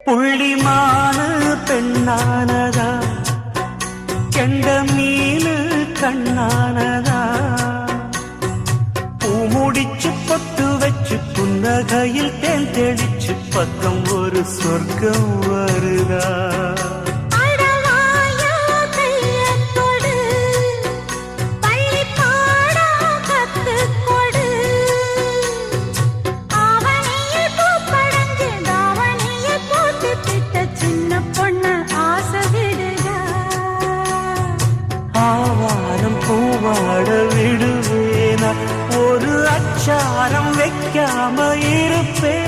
புள்ளிமானு பெண்ணானதா, கெண்ட மீனு கண்ணானதா, பூ முடிச்சு பொட்டு வச்சு புன்னகையில் தேன் தெளிச்சு பக்கம் ஒரு சொர்க்கம் வருதா. ஆவாரம் பூவாட விடுவேனா, ஒரு அச்சாரம் வைக்காம இருப்பேன்.